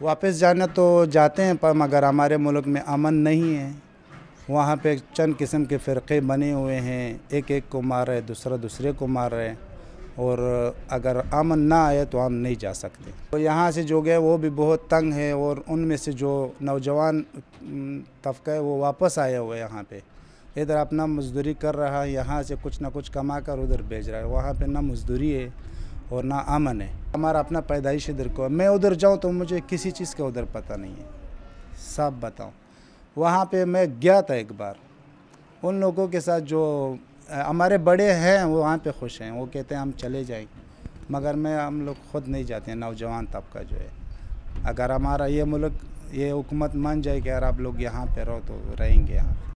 वापस जाना तो जाते हैं पर मगर हमारे मुल्क में अमन नहीं है। वहाँ पे चंद किस्म के फ़िरक़े बने हुए हैं, एक को मार रहे, दूसरा दूसरे को मार रहे, और अगर अमन ना आए तो हम नहीं जा सकते। तो यहाँ से जो गए वो भी बहुत तंग है, और उनमें से जो नौजवान तबका है वो वापस आया हुआ है यहाँ पे, इधर अपना मजदूरी कर रहा है, यहाँ से कुछ ना कुछ कमा कर उधर भेज रहा है। वहाँ पे ना मजदूरी है और ना अमन है। हमारा अपना पैदाइश इधर को, मैं उधर जाऊँ तो मुझे किसी चीज़ का उधर पता नहीं है, सब बताऊँ। वहाँ पे मैं गया था एक बार, उन लोगों के साथ जो हमारे बड़े हैं वो वहाँ पे खुश हैं, वो कहते हैं हम चले जाएंगे, मगर हम लोग ख़ुद नहीं जाते हैं। नौजवान तबका जो है, अगर हमारा ये मुल्क, ये हुकूमत मान जाए कि यार आप लोग यहाँ पे रहो तो रहेंगे यहाँ।